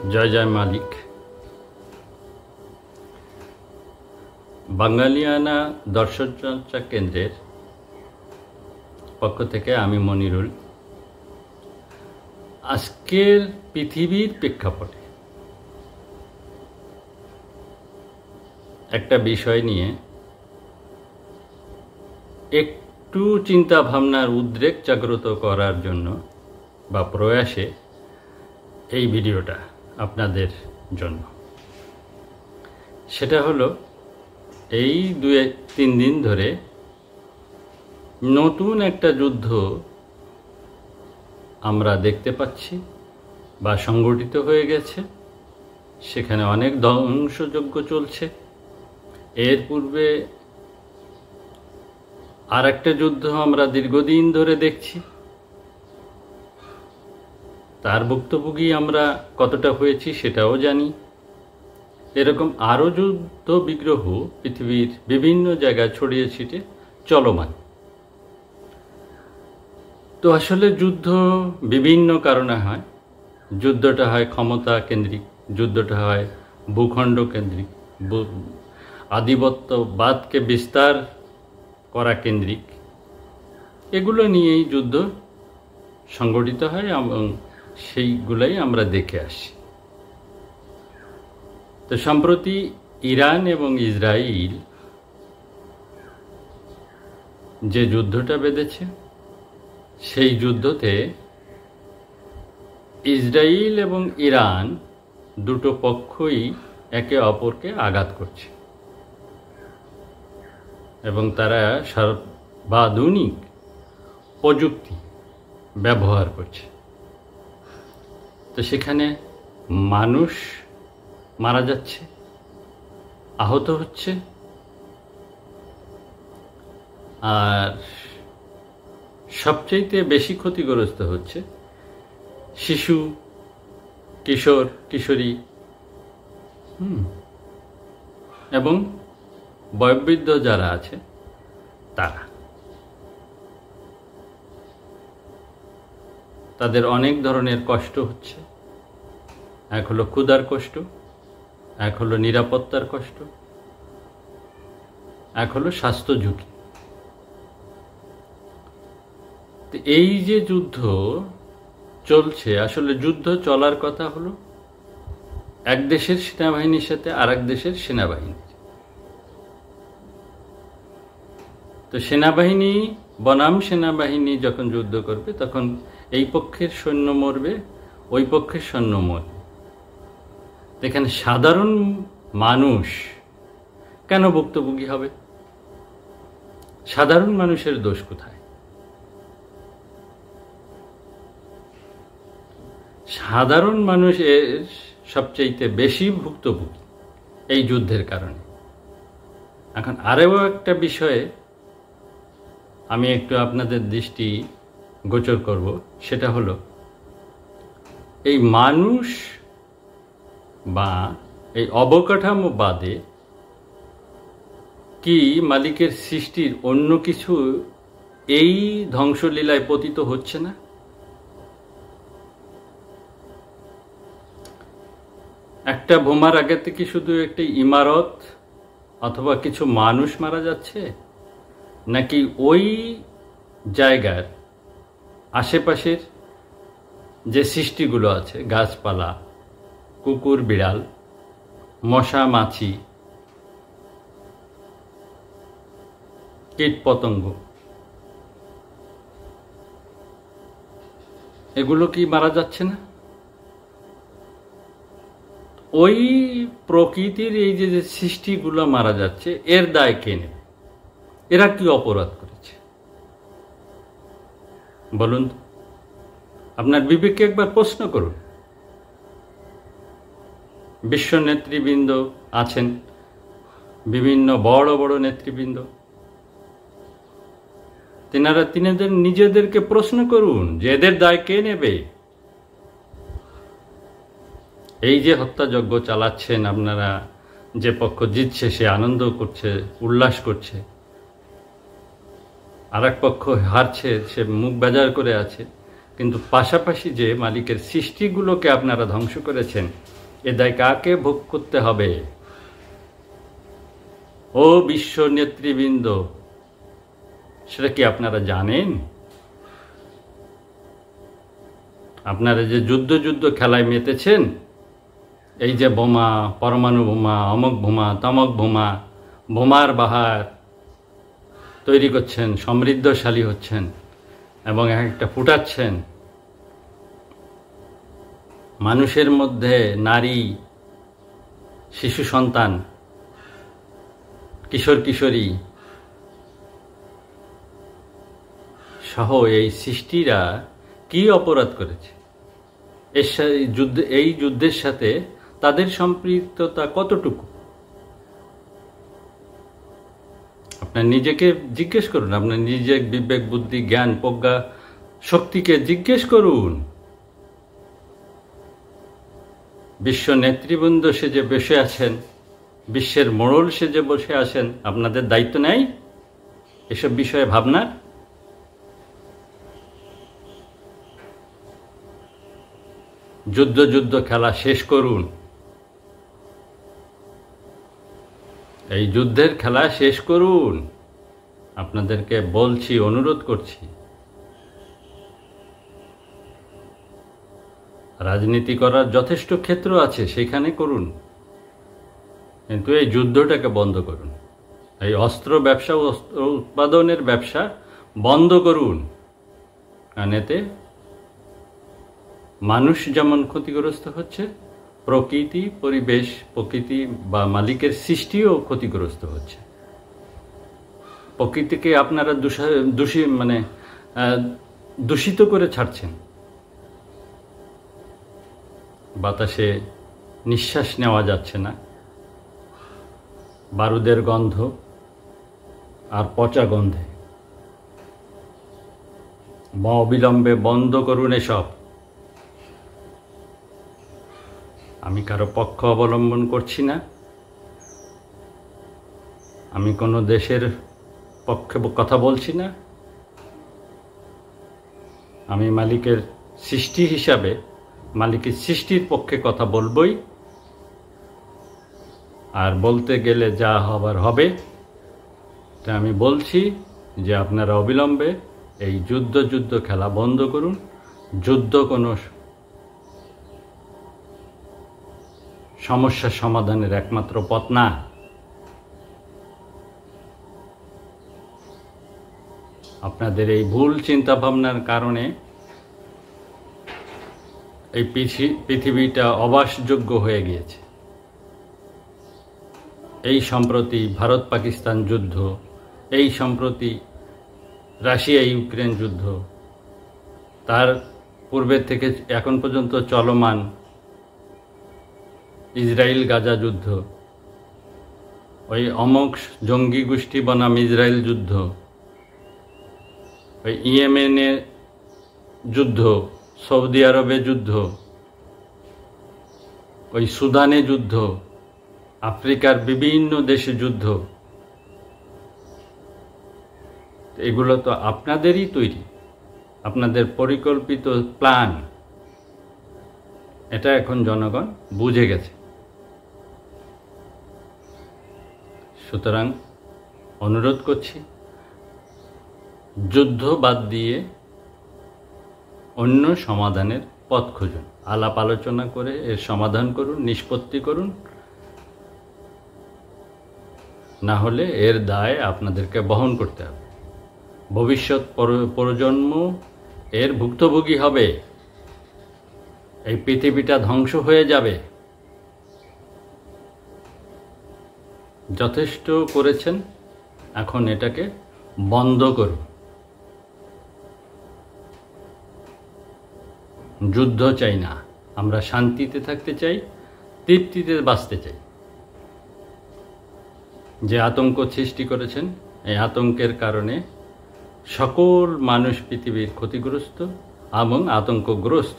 জয় জয় মালিক। বাঙালিয়ানা দর্শন চর্চা কেন্দ্রের পক্ষ থেকে আমি মনিরুল। আজকের পৃথিবীর প্রেক্ষাপটে একটা বিষয় নিয়ে একটু চিন্তা ভাবনার উদ্রেক জাগ্রত করার জন্য বা প্রয়াসে এই ভিডিওটা আপনাদের জন্য। সেটা হলো এই 2-3 দিন ধরে নতুন একটা যুদ্ধ আমরা দেখতে পাচ্ছি বা সংগঠিত হয়ে গেছে। সেখানে অনেক ধ্বংসযজ্ঞ চলছে। এর পূর্বে আর একটা যুদ্ধ আমরা দীর্ঘদিন ধরে দেখছি, তার ভুক্তভোগী আমরা কতটা হয়েছি সেটাও জানি। এরকম আরও যুদ্ধ বিগ্রহ পৃথিবীর বিভিন্ন জায়গায় ছড়িয়ে ছিটে চলমান। তো আসলে যুদ্ধ বিভিন্ন কারণে হয়। যুদ্ধটা হয় ক্ষমতা কেন্দ্রিক, যুদ্ধটা হয় ভূখণ্ড কেন্দ্রিক, আধিপত্যবাদকে বিস্তার করা কেন্দ্রিক। এগুলো নিয়েই যুদ্ধ সংগঠিত হয় এবং সেইগুলাই আমরা দেখে আসি। তো সম্প্রতি ইরান এবং ইসরায়েল যে যুদ্ধটা বেঁধেছে, সেই যুদ্ধতে ইসরায়েল এবং ইরান দুটো পক্ষই একে অপরকে আঘাত করছে এবং তারা সর্বাধুনিক প্রযুক্তি ব্যবহার করছে। তো সেখানে মানুষ মারা যাচ্ছে, আহত হচ্ছে, আর সবচেয়ে বেশি ক্ষতিগ্রস্ত হচ্ছে শিশু, কিশোর, কিশোরী এবং বয়োবৃদ্ধ যারা আছে তারা। তাদের অনেক ধরনের কষ্ট হচ্ছে। এক হলো ক্ষুধার কষ্ট, এক হলো নিরাপত্তার কষ্ট, এক হলো স্বাস্থ্য ঝুঁকি। তো এই যে যুদ্ধ চলছে, আসলে যুদ্ধ চলার কথা হলো এক দেশের সেনাবাহিনীর সাথে আর এক দেশের সেনাবাহিনী। তো সেনাবাহিনী বনাম সেনাবাহিনী যখন যুদ্ধ করবে, তখন এই পক্ষের সৈন্য মরবে, ওই পক্ষের সৈন্য মরবে। এখানে সাধারণ মানুষ কেন ভুক্তভোগী হবে? সাধারণ মানুষের দোষ কোথায়? সাধারণ মানুষের সবচেয়ে বেশি ভুক্তভোগী এই যুদ্ধের কারণে। এখন আরও একটা বিষয়ে আমি একটু আপনাদের দৃষ্টি গোচর করব, সেটা হলো এই মানুষ বা এই অবকাঠামোবাদে কি মালিকের সৃষ্টির অন্য কিছু এই ধ্বংসলীলায় পতিত হচ্ছে না? একটা বোমার আগে থেকে শুধু একটি ইমারত অথবা কিছু মানুষ মারা যাচ্ছে, নাকি ওই জায়গার আশেপাশের যে সৃষ্টিগুলো আছে, গাছপালা, কুকুর, বিড়াল, মশা, মাছি, কীট পতঙ্গ, এগুলো কি মারা যাচ্ছে না? ওই প্রকৃতির এই যে সৃষ্টিগুলো মারা যাচ্ছে, এর দায় কে নেবে? এরা কি অপরাধ করেছে বলুন? আপনার বিবেককে একবার প্রশ্ন করুন। বিশ্ব নেতৃবৃন্দ আছেন, বিভিন্ন বড় বড় নেতৃবৃন্দ, তিনাদের নিজেদেরকে প্রশ্ন করুন যে এদের দায় কে নেবে? এই যে হত্যাযজ্ঞ চালাচ্ছেন আপনারা, যে পক্ষ জিতছে সে আনন্দ করছে, উল্লাস করছে, আর এক পক্ষ হারছে, সে মুখ বেজার করে আছে। কিন্তু পাশাপাশি যে মালিকের সৃষ্টিগুলোকে আপনারা ধ্বংস করেছেন, এ দায় কাকে ভোগ করতে হবে? ও বিশ্ব নেতৃবৃন্দ, সেটা কি আপনারা জানেন? আপনারা যে যুদ্ধ খেলায় মেতেছেন, এই যে বোমা, পরমাণু বোমা, অমক বোমা, তমক বোমা, বোমার বাহার তৈরি করছেন, সমৃদ্ধশালী হচ্ছেন এবং একটা ফুটাচ্ছেন। মানুষের মধ্যে নারী, শিশু সন্তান, কিশোর কিশোরী সহ এই সৃষ্টিরা কি অপরাধ করেছে? এই যুদ্ধের সাথে তাদের সম্পৃক্ততা কতটুকু? আপনার নিজেকে জিজ্ঞেস করুন, আপনার নিজের বিবেক, বুদ্ধি, জ্ঞান, প্রজ্ঞা শক্তিকে জিজ্ঞেস করুন। বিশ্ব নেতৃবৃন্দ সেজে বসে আছেন, বিশ্বের মোড়ল সেজে বসে আছেন, আপনাদের দায়িত্ব নেই এসব বিষয়ে ভাবনার? যুদ্ধ খেলা শেষ করুন। এই যুদ্ধের খেলা শেষ করুন। আপনাদেরকে বলছি, অনুরোধ করছি। রাজনীতি করার যথেষ্ট ক্ষেত্র আছে, সেখানে করুন, কিন্তু এই যুদ্ধটাকে বন্ধ করুন। এই অস্ত্র ব্যবসা, অস্ত্র উৎপাদনের ব্যবসা বন্ধ করুন। কারণ এতে মানুষ যেমন ক্ষতিগ্রস্ত হচ্ছে, প্রকৃতি, পরিবেশ, প্রকৃতি বা মালিকের সৃষ্টিও ক্ষতিগ্রস্ত হচ্ছে। প্রকৃতিকে আপনারা দূষিত করে ছাড়ছেন। বাতাসে নিঃশ্বাস নেওয়া যাচ্ছে না, বারুদের গন্ধ আর পচা গন্ধে। অবিলম্বে বন্ধ করুন এসব। আমি কারো পক্ষ অবলম্বন করছি না, আমি কোনো দেশের পক্ষে কথা বলছি না। আমি মালিকের সৃষ্টি হিসাবে মালিকের সৃষ্টির পক্ষে কথা বলবই, আর বলতে গেলে যা হবার হবে। তা আমি বলছি যে আপনারা অবিলম্বে এই যুদ্ধ খেলা বন্ধ করুন। যুদ্ধ কোনো সমস্যা সমাধানের একমাত্র পথ না। আপনাদের এই ভুল চিন্তাভাবনার কারণে এই পৃথিবীটা অবাসযোগ্য হয়ে গিয়েছে। এই সম্প্রতি ভারত পাকিস্তান যুদ্ধ, এই সম্প্রতি রাশিয়া ইউক্রেন যুদ্ধ, তার পূর্বের থেকে এখন পর্যন্ত চলমান ইসরায়েল গাজা যুদ্ধ, ওই অমক জঙ্গি গোষ্ঠী বনাম ইসরায়েল যুদ্ধ, ওই ইয়েমেনে যুদ্ধ, সৌদি আরবে যুদ্ধ, ওই সুদানে যুদ্ধ, আফ্রিকার বিভিন্ন দেশে যুদ্ধ, এগুলো তো আপনাদেরই তৈরি, আপনাদের পরিকল্পিত প্ল্যান। এটা এখন জনগণ বুঝে গেছে। সুতরাং অনুরোধ করছি, যুদ্ধ বাদ দিয়ে অন্য সমাধানের পথ খুঁজুন, আলাপ আলোচনা করে এর সমাধান করুন, নিষ্পত্তি করুন। না হলে এর দায় আপনাদেরকে বহন করতে হবে। ভবিষ্যৎ প্রজন্ম এর ভুক্তভোগী হবে। এই পৃথিবীটা ধ্বংস হয়ে যাবে। যথেষ্ট করেছেন, এখন এটাকে বন্ধ করুন। যুদ্ধ চাই না, আমরা শান্তিতে থাকতে চাই, তৃপ্তিতে বাঁচতে চাই। যে আতঙ্ক সৃষ্টি করেছেন, এই আতঙ্কের কারণে সকল মানুষ পৃথিবীর ক্ষতিগ্রস্ত এবং আতঙ্কগ্রস্ত।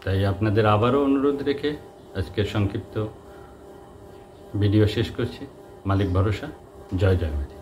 তাই আপনাদের আবারও অনুরোধ রেখে আজকের সংক্ষিপ্ত ভিডিও শেষ করছি। মালিক ভরসা। জয় জয় মালিক।